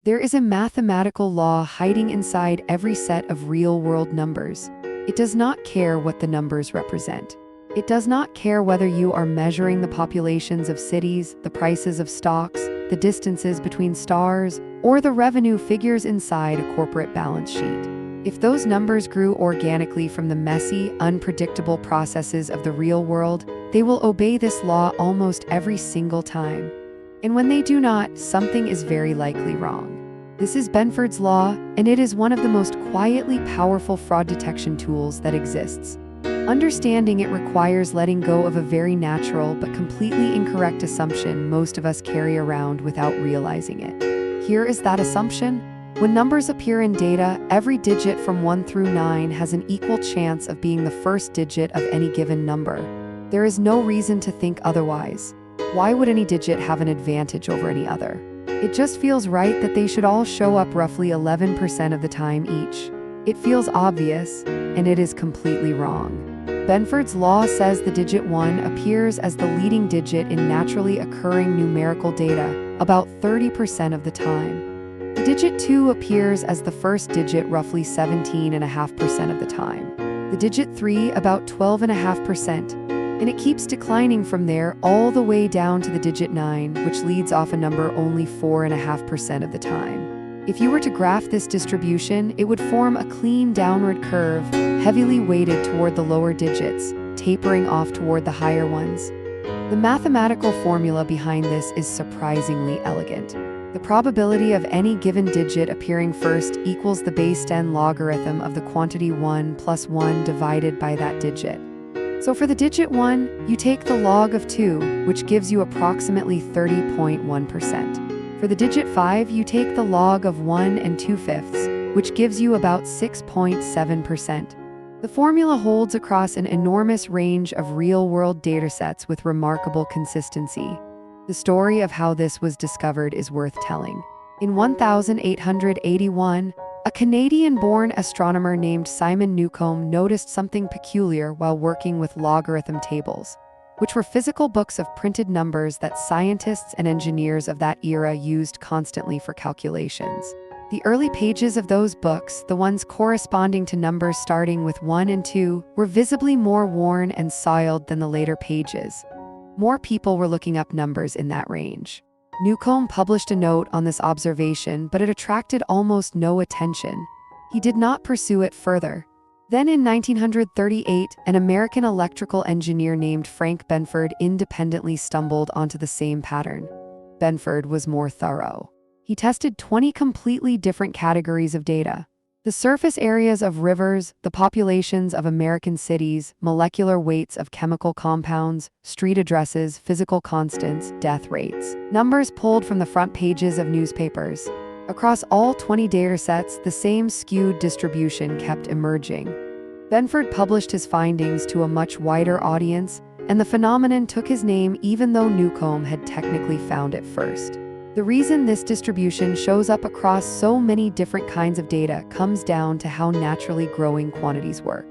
There is a mathematical law hiding inside every set of real-world numbers. It does not care what the numbers represent. It does not care whether you are measuring the populations of cities, the prices of stocks, the distances between stars, or the revenue figures inside a corporate balance sheet. If those numbers grew organically from the messy, unpredictable processes of the real world, they will obey this law almost every single time. And when they do not, something is very likely wrong. This is Benford's law, and it is one of the most quietly powerful fraud detection tools that exists. Understanding it requires letting go of a very natural but completely incorrect assumption most of us carry around without realizing it. Here is that assumption. When numbers appear in data, every digit from 1 through 9 has an equal chance of being the first digit of any given number. There is no reason to think otherwise. Why would any digit have an advantage over any other? It just feels right that they should all show up roughly 11% of the time each. It feels obvious, and it is completely wrong. Benford's law says the digit 1 appears as the leading digit in naturally occurring numerical data about 30% of the time. The digit 2 appears as the first digit roughly 17.5% of the time. The digit 3 about 12.5%. And it keeps declining from there all the way down to the digit 9, which leads off a number only 4.5% of the time. If you were to graph this distribution, it would form a clean downward curve, heavily weighted toward the lower digits, tapering off toward the higher ones. The mathematical formula behind this is surprisingly elegant. The probability of any given digit appearing first equals the base 10 logarithm of the quantity 1 plus 1 divided by that digit. So for the digit 1, you take the log of 2, which gives you approximately 30.1%. For the digit 5, you take the log of 1 2/5, which gives you about 6.7%. The formula holds across an enormous range of real-world datasets with remarkable consistency. The story of how this was discovered is worth telling. In 1881, a Canadian-born astronomer named Simon Newcomb noticed something peculiar while working with logarithm tables, which were physical books of printed numbers that scientists and engineers of that era used constantly for calculations. The early pages of those books, the ones corresponding to numbers starting with 1 and 2, were visibly more worn and soiled than the later pages. More people were looking up numbers in that range. Newcomb published a note on this observation, but it attracted almost no attention. He did not pursue it further. Then in 1938, an American electrical engineer named Frank Benford independently stumbled onto the same pattern. Benford was more thorough. He tested 20 completely different categories of data. The surface areas of rivers, the populations of American cities, molecular weights of chemical compounds, street addresses, physical constants, death rates. Numbers pulled from the front pages of newspapers. Across all 20 datasets, the same skewed distribution kept emerging. Benford published his findings to a much wider audience, and the phenomenon took his name even though Newcomb had technically found it first. The reason this distribution shows up across so many different kinds of data comes down to how naturally growing quantities work.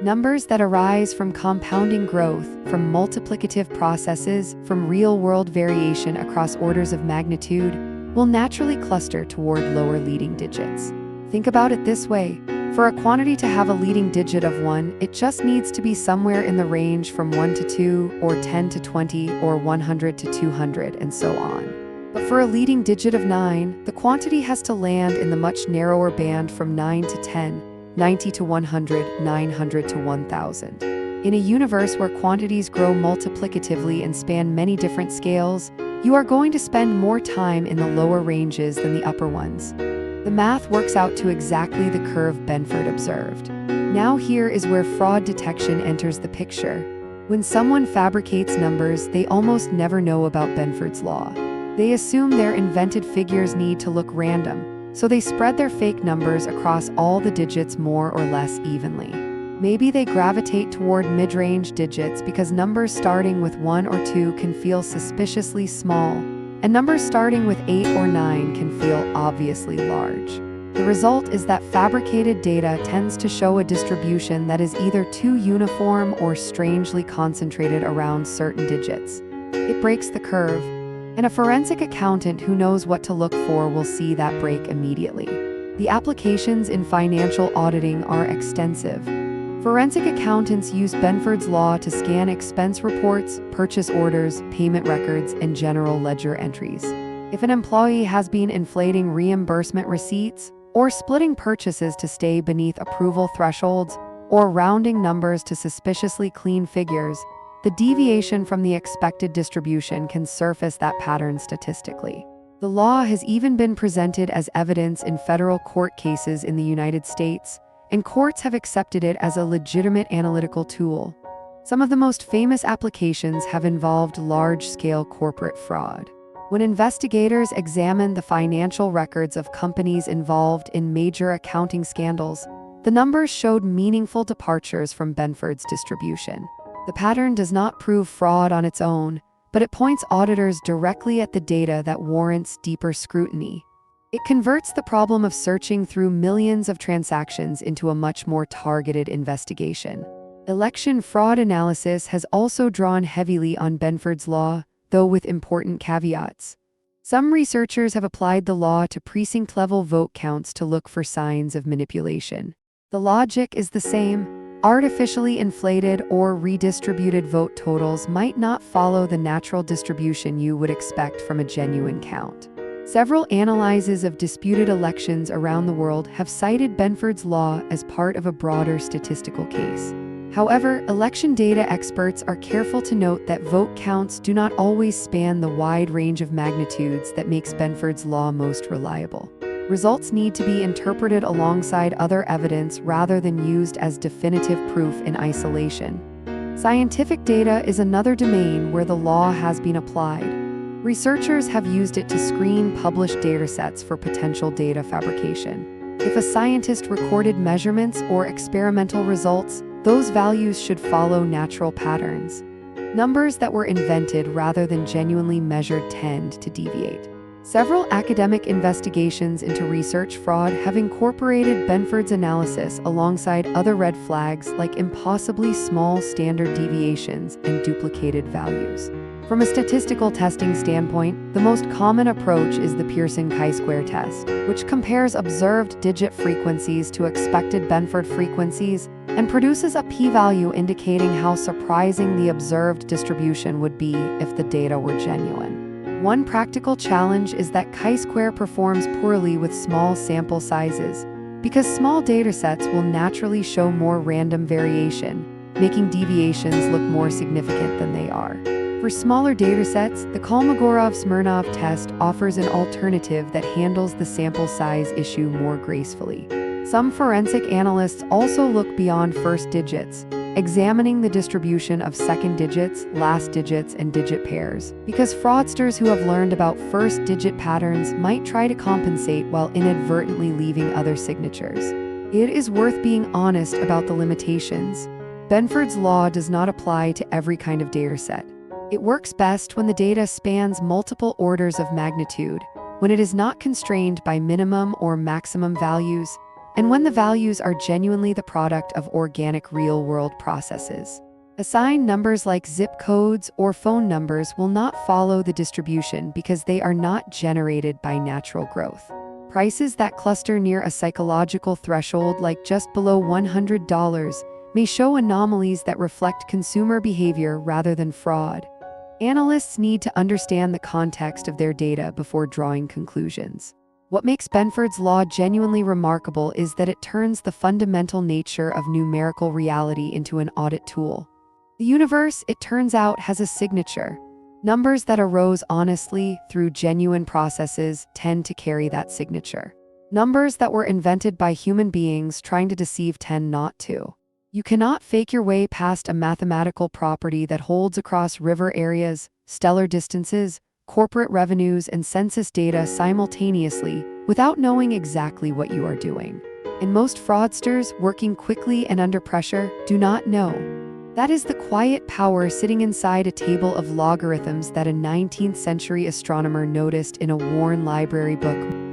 Numbers that arise from compounding growth, from multiplicative processes, from real-world variation across orders of magnitude, will naturally cluster toward lower leading digits. Think about it this way. For a quantity to have a leading digit of 1, it just needs to be somewhere in the range from 1 to 2, or 10 to 20, or 100 to 200, and so on. But for a leading digit of 9, the quantity has to land in the much narrower band from 9 to 10, 90 to 100, 900 to 1000. In a universe where quantities grow multiplicatively and span many different scales, you are going to spend more time in the lower ranges than the upper ones. The math works out to exactly the curve Benford observed. Now here is where fraud detection enters the picture. When someone fabricates numbers, they almost never know about Benford's law. They assume their invented figures need to look random, so they spread their fake numbers across all the digits more or less evenly. Maybe they gravitate toward mid-range digits because numbers starting with 1 or 2 can feel suspiciously small, and numbers starting with 8 or 9 can feel obviously large. The result is that fabricated data tends to show a distribution that is either too uniform or strangely concentrated around certain digits. It breaks the curve. And a forensic accountant who knows what to look for will see that break immediately. The applications in financial auditing are extensive. Forensic accountants use Benford's law to scan expense reports, purchase orders, payment records, and general ledger entries. If an employee has been inflating reimbursement receipts, or splitting purchases to stay beneath approval thresholds, or rounding numbers to suspiciously clean figures, the deviation from the expected distribution can surface that pattern statistically. The law has even been presented as evidence in federal court cases in the United States, and courts have accepted it as a legitimate analytical tool. Some of the most famous applications have involved large-scale corporate fraud. When investigators examined the financial records of companies involved in major accounting scandals, the numbers showed meaningful departures from Benford's distribution. The pattern does not prove fraud on its own, but it points auditors directly at the data that warrants deeper scrutiny. It converts the problem of searching through millions of transactions into a much more targeted investigation. Election fraud analysis has also drawn heavily on Benford's law, though with important caveats. Some researchers have applied the law to precinct-level vote counts to look for signs of manipulation. The logic is the same. Artificially inflated or redistributed vote totals might not follow the natural distribution you would expect from a genuine count. Several analyses of disputed elections around the world have cited Benford's law as part of a broader statistical case. However, election data experts are careful to note that vote counts do not always span the wide range of magnitudes that makes Benford's law most reliable. Results need to be interpreted alongside other evidence rather than used as definitive proof in isolation. Scientific data is another domain where the law has been applied. Researchers have used it to screen published datasets for potential data fabrication. If a scientist recorded measurements or experimental results, those values should follow natural patterns. Numbers that were invented rather than genuinely measured tend to deviate. Several academic investigations into research fraud have incorporated Benford's analysis alongside other red flags like impossibly small standard deviations and duplicated values. From a statistical testing standpoint, the most common approach is the Pearson chi-square test, which compares observed digit frequencies to expected Benford frequencies and produces a p-value indicating how surprising the observed distribution would be if the data were genuine. One practical challenge is that chi-square performs poorly with small sample sizes, because small datasets will naturally show more random variation, making deviations look more significant than they are. For smaller datasets, the Kolmogorov-Smirnov test offers an alternative that handles the sample size issue more gracefully. Some forensic analysts also look beyond first digits, examining the distribution of second digits, last digits, and digit pairs, because fraudsters who have learned about first-digit patterns might try to compensate while inadvertently leaving other signatures. It is worth being honest about the limitations. Benford's law does not apply to every kind of dataset. It works best when the data spans multiple orders of magnitude, when it is not constrained by minimum or maximum values, and when the values are genuinely the product of organic real-world processes. Assigned numbers like zip codes or phone numbers will not follow the distribution because they are not generated by natural growth. Prices that cluster near a psychological threshold like just below $100 may show anomalies that reflect consumer behavior rather than fraud. Analysts need to understand the context of their data before drawing conclusions. What makes Benford's law genuinely remarkable is that it turns the fundamental nature of numerical reality into an audit tool. The universe, it turns out, has a signature. Numbers that arose honestly through genuine processes tend to carry that signature. Numbers that were invented by human beings trying to deceive tend not to. You cannot fake your way past a mathematical property that holds across river areas, stellar distances, corporate revenues, and census data simultaneously without knowing exactly what you are doing. And most fraudsters, working quickly and under pressure, do not know. That is the quiet power sitting inside a table of logarithms that a 19th century astronomer noticed in a worn library book.